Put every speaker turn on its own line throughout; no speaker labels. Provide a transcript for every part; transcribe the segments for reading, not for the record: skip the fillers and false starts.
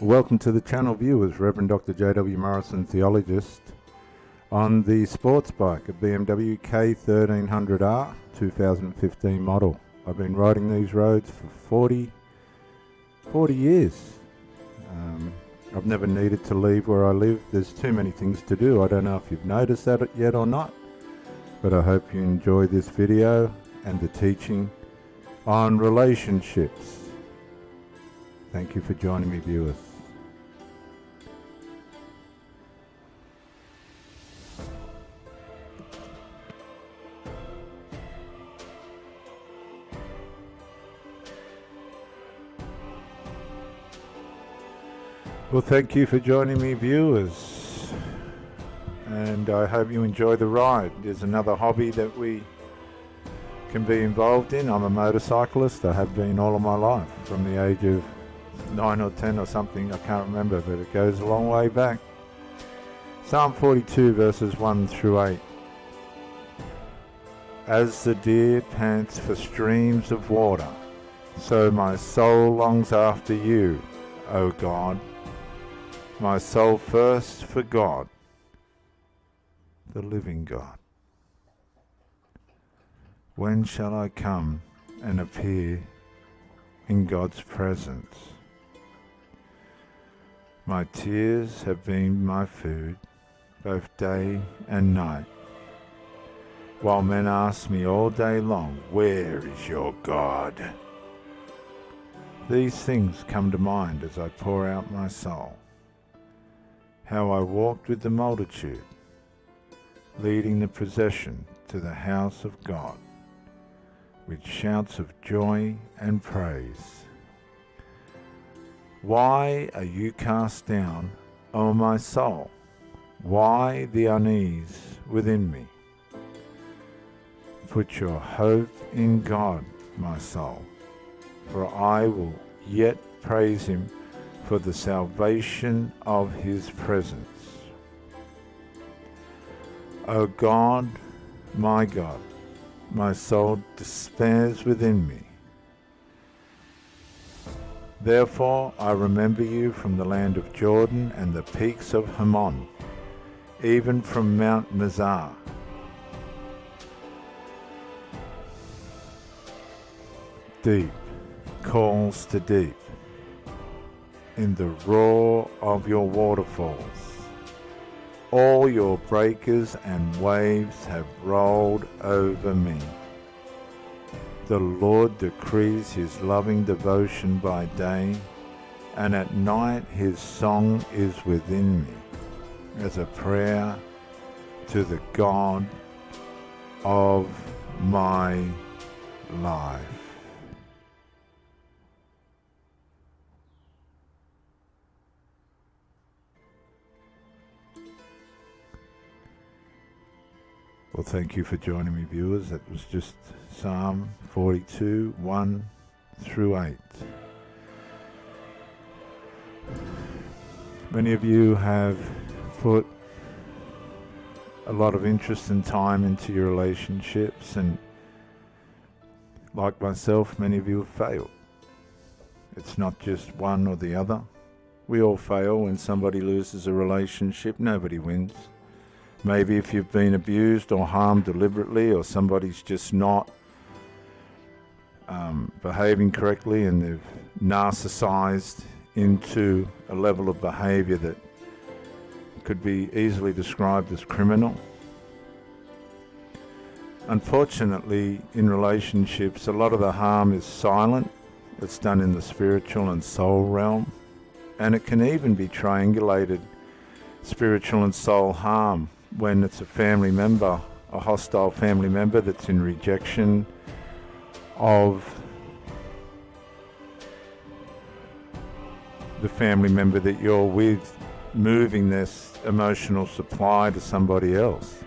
Welcome to the channel, viewers. Rev Dr. J.W. Morrison, theologist, on the sports bike, a BMW K1300R 2015 model. I've been riding these roads for 40 years. I've never needed to leave where I live. There's too many things to do. I don't know if you've noticed that yet or not, but I hope you enjoy this video and the teaching on relationships. Thank you for joining me, viewers. Well, thank you for joining me, viewers, and I hope you enjoy the ride. There's another hobby that we can be involved in. I'm a motorcyclist. I have been all of my life, from the age of 9 or 10 or something. I can't remember, but it goes a long way back. Psalm 42 verses 1 through 8. As the deer pants for streams of water, so my soul longs after you, O God. My soul thirsts for God, the living God. When shall I come and appear in God's presence? My tears have been my food, both day and night, while men ask me all day long, where is your God? These things come to mind as I pour out my soul. How I walked with the multitude, leading the procession to the house of God, with shouts of joy and praise. Why are you cast down, O my soul? Why the unease within me? Put your hope in God, my soul, for I will yet praise him for the salvation of his presence. O God, my soul despairs within me. Therefore I remember you from the land of Jordan and the peaks of Hermon, even from Mount Mizar. Deep calls to deep in the roar of your waterfalls. All your breakers and waves have rolled over me. The Lord decrees his loving devotion by day, and at night his song is within me, as a prayer to the God of my life. Well, thank you for joining me, viewers. That was just Psalm 42, 1 through 8. Many of you have put a lot of interest and time into your relationships, and like myself, many of you have failed. It's not just one or the other. We all fail when somebody loses a relationship. Nobody wins. Maybe if you've been abused or harmed deliberately, or somebody's just not behaving correctly and they've narcissized into a level of behavior that could be easily described as criminal. Unfortunately, in relationships, a lot of the harm is silent. It's done in the spiritual and soul realm, and it can even be triangulated, spiritual and soul harm, when it's a family member, a hostile family member that's in rejection of the family member that you're with, moving this emotional supply to somebody else.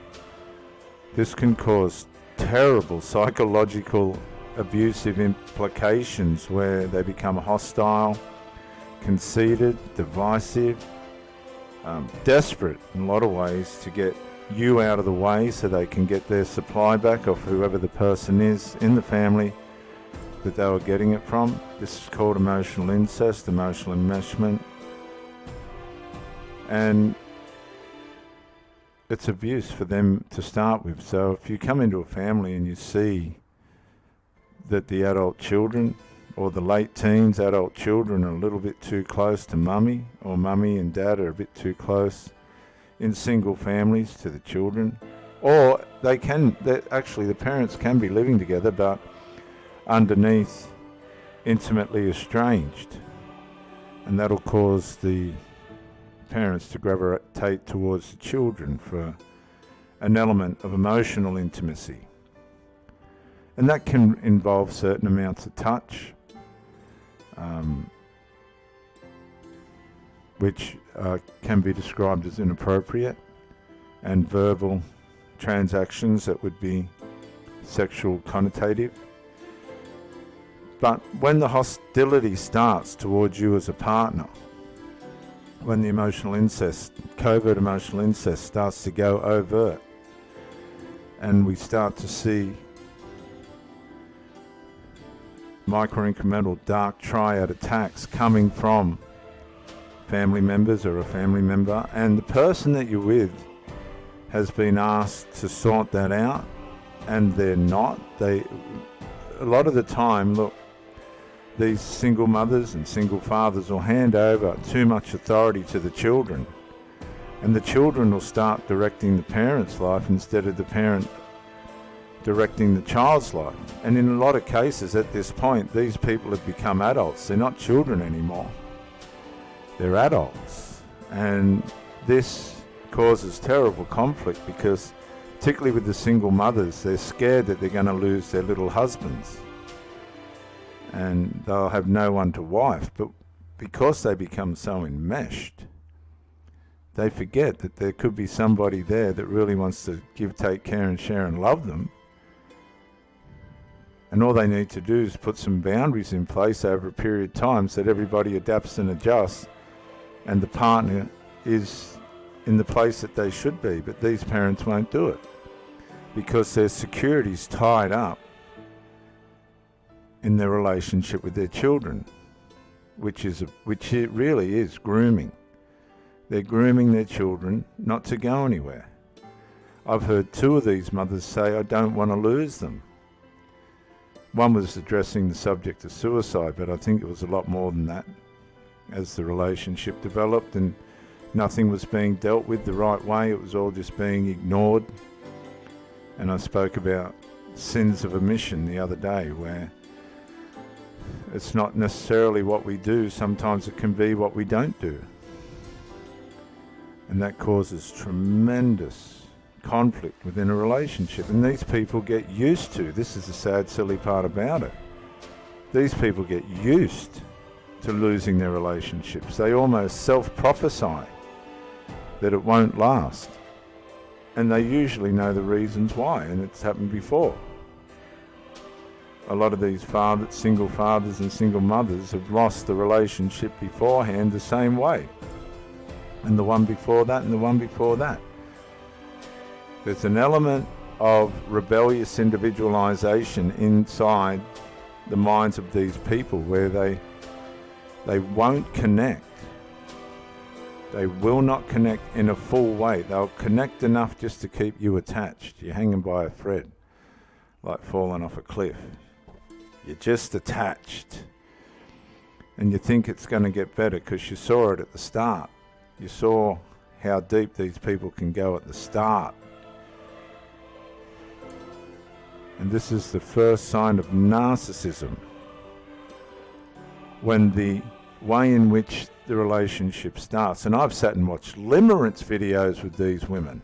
This can cause terrible psychological abusive implications where they become hostile, conceited, divisive, desperate in a lot of ways to get you out of the way so they can get their supply back off whoever the person is in the family that they were getting it from. This is called emotional incest, emotional enmeshment, And it's abuse for them to start with. So if you come into a family and you see that the adult children or the late teens, adult children are a little bit too close to mummy, or mummy and dad are a bit too close in single families to the children, or actually the parents can be living together but underneath intimately estranged, and that'll cause the parents to gravitate towards the children for an element of emotional intimacy. And that can involve certain amounts of touch, which can be described as inappropriate, and verbal transactions that would be sexual connotative. But when the hostility starts towards you as a partner, when the emotional incest, covert emotional incest, starts to go overt, and we start to see micro-incremental dark triad attacks coming from family members or a family member, and the person that you're with has been asked to sort that out, and they're not. A lot of the time, look, these single mothers and single fathers will hand over too much authority to the children, and the children will start directing the parent's life instead of the parent directing the child's life. And in a lot of cases at this point, these people have become adults. They're not children anymore. They're adults. And this causes terrible conflict because, particularly with the single mothers, they're scared that they're going to lose their little husbands and they'll have no one to wife. But because they become so enmeshed, they forget that there could be somebody there that really wants to give, take care and share and love them. And all they need to do is put some boundaries in place over a period of time so that everybody adapts and adjusts and the partner is in the place that they should be. But these parents won't do it because their security's tied up in their relationship with their children, which it really is grooming. They're grooming their children not to go anywhere. I've heard two of these mothers say, I don't want to lose them. One was addressing the subject of suicide, but I think it was a lot more than that. As the relationship developed and nothing was being dealt with the right way, it was all just being ignored. And I spoke about sins of omission the other day, where it's not necessarily what we do, sometimes it can be what we don't do. And that causes tremendous conflict within a relationship. And these people get used to, this is the sad, silly part about it, these people get used to losing their relationships. They almost self-prophesy that it won't last. And they usually know the reasons why, and it's happened before. A lot of these single fathers and single mothers have lost the relationship beforehand the same way. And the one before that, and the one before that. There's an element of rebellious individualization inside the minds of these people where they won't connect. They will not connect in a full way. They'll connect enough just to keep you attached. You're hanging by a thread, like falling off a cliff. You're just attached. And you think it's going to get better because you saw it at the start. You saw how deep these people can go at the start. And this is the first sign of narcissism, when the way in which the relationship starts. And I've sat and watched limerence videos with these women.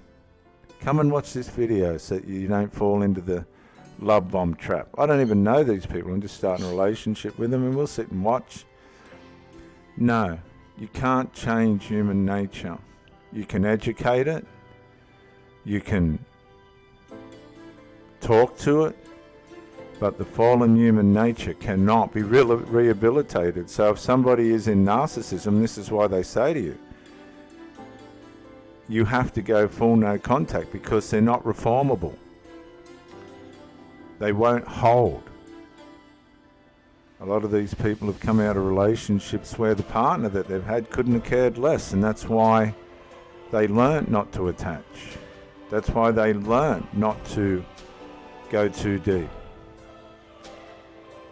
Come and watch this video so that you don't fall into the love bomb trap. I don't even know these people. I'm just starting a relationship with them and we'll sit and watch. No, you can't change human nature. You can educate it. You can talk to it, but the fallen human nature cannot be rehabilitated. So if somebody is in narcissism, this is why they say to you, you have to go full no contact because they're not reformable. They won't hold. A lot of these people have come out of relationships where the partner that they've had couldn't have cared less, and that's why They learnt not to attach. That's why they learnt not to go too deep.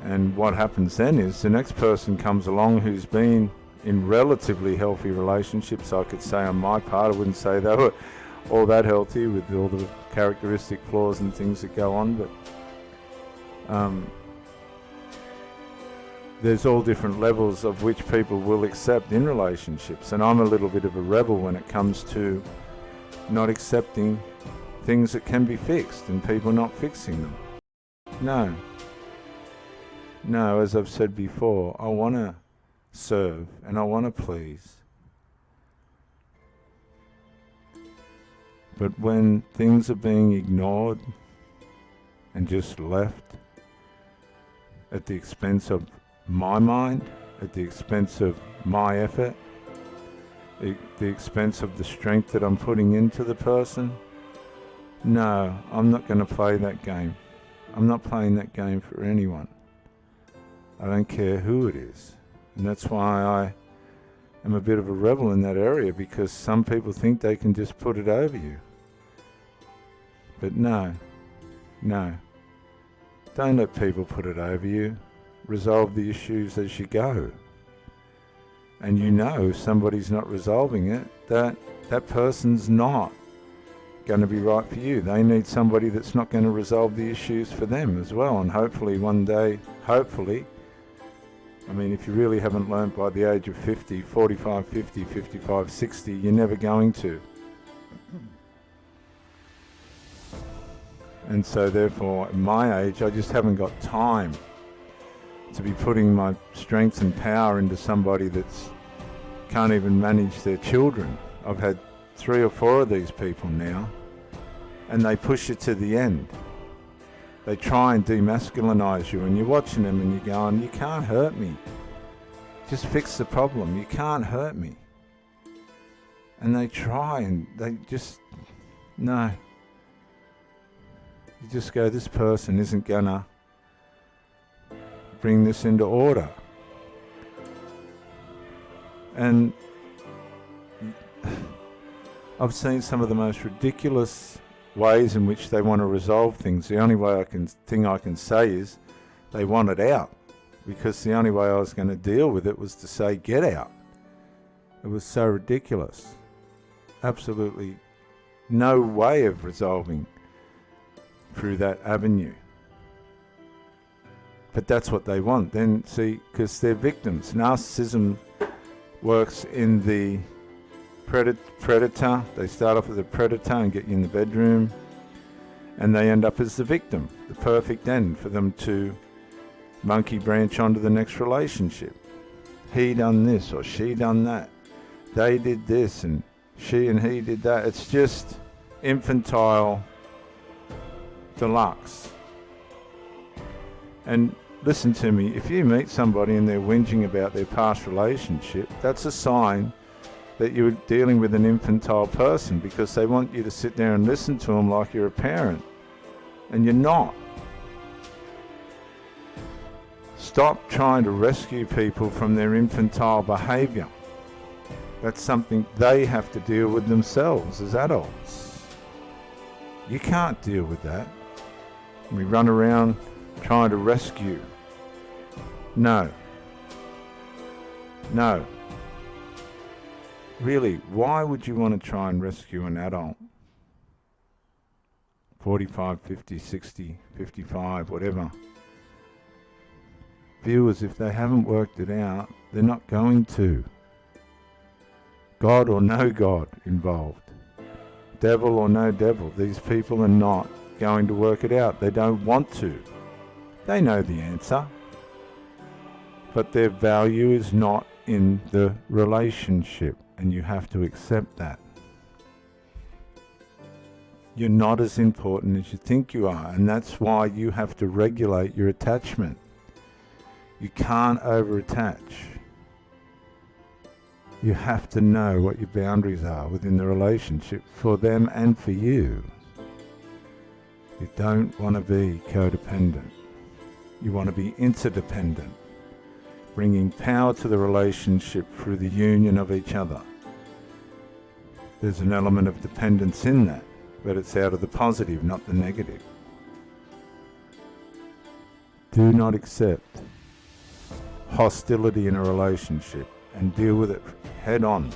And what happens then is the next person comes along who's been in relatively healthy relationships. I could say on my part, I wouldn't say they were all that healthy with all the characteristic flaws and things that go on, but there's all different levels of which people will accept in relationships. And I'm a little bit of a rebel when it comes to not accepting things that can be fixed and people not fixing them. No, as I've said before, I want to serve and I want to please. But when things are being ignored and just left at the expense of my mind, at the expense of my effort, at the expense of the strength that I'm putting into the person, no, I'm not going to play that game. I'm not playing that game for anyone. I don't care who it is. And that's why I am a bit of a rebel in that area, because some people think they can just put it over you. But no. Don't let people put it over you. Resolve the issues as you go. And you know if somebody's not resolving it, that person's not going to be right for you. They need somebody that's not going to resolve the issues for them as well. And hopefully one day, I mean, if you really haven't learned by the age of 50, 45, 50, 55, 60, you're never going to. And so therefore, at my age, I just haven't got time to be putting my strength and power into somebody that's can't even manage their children. I've had 3 or 4 of these people now, and they push you to the end. They try and demasculinize you, and you're watching them and you're going, you can't hurt me. Just fix the problem. You can't hurt me. And they try and they just, no. You just go, this person isn't gonna bring this into order. And I've seen some of the most ridiculous ways in which they want to resolve things. The only thing I can say is they want it out, because the only way I was going to deal with it was to say, get out. It was so ridiculous. Absolutely no way of resolving through that avenue. But that's what they want. Then see, because they're victims. Narcissism works in the predator. They start off as a predator and get you in the bedroom, and they end up as the victim, the perfect end for them to monkey branch onto the next relationship. He done this or she done that. They did this and she and he did that. It's just infantile deluxe. And listen to me, if you meet somebody and they're whinging about their past relationship, that's a sign that you're dealing with an infantile person, because they want you to sit there and listen to them like you're a parent, and you're not. Stop trying to rescue people from their infantile behavior. That's something they have to deal with themselves as adults. You can't deal with that. We run around trying to rescue. No. Really, why would you want to try and rescue an adult? 45, 50, 60, 55, whatever. Viewers, if they haven't worked it out, they're not going to. God or no God involved. Devil or no devil, these people are not going to work it out. They don't want to. They know the answer. But their value is not in the relationship, and you have to accept that. You're not as important as you think you are, and that's why you have to regulate your attachment. You can't over-attach. You have to know what your boundaries are within the relationship for them and for you. You don't want to be codependent. You want to be interdependent, bringing power to the relationship through the union of each other. There's an element of dependence in that, but it's out of the positive, not the negative. Do not accept hostility in a relationship and deal with it head on.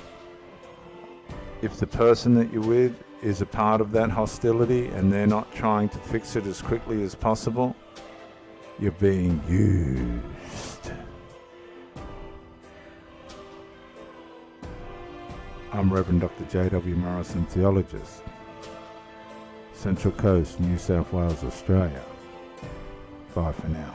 If the person that you're with is a part of that hostility and they're not trying to fix it as quickly as possible, you're being used. I'm Rev Dr. J.W. Morrison, theologist, Central Coast, New South Wales, Australia. Bye for now.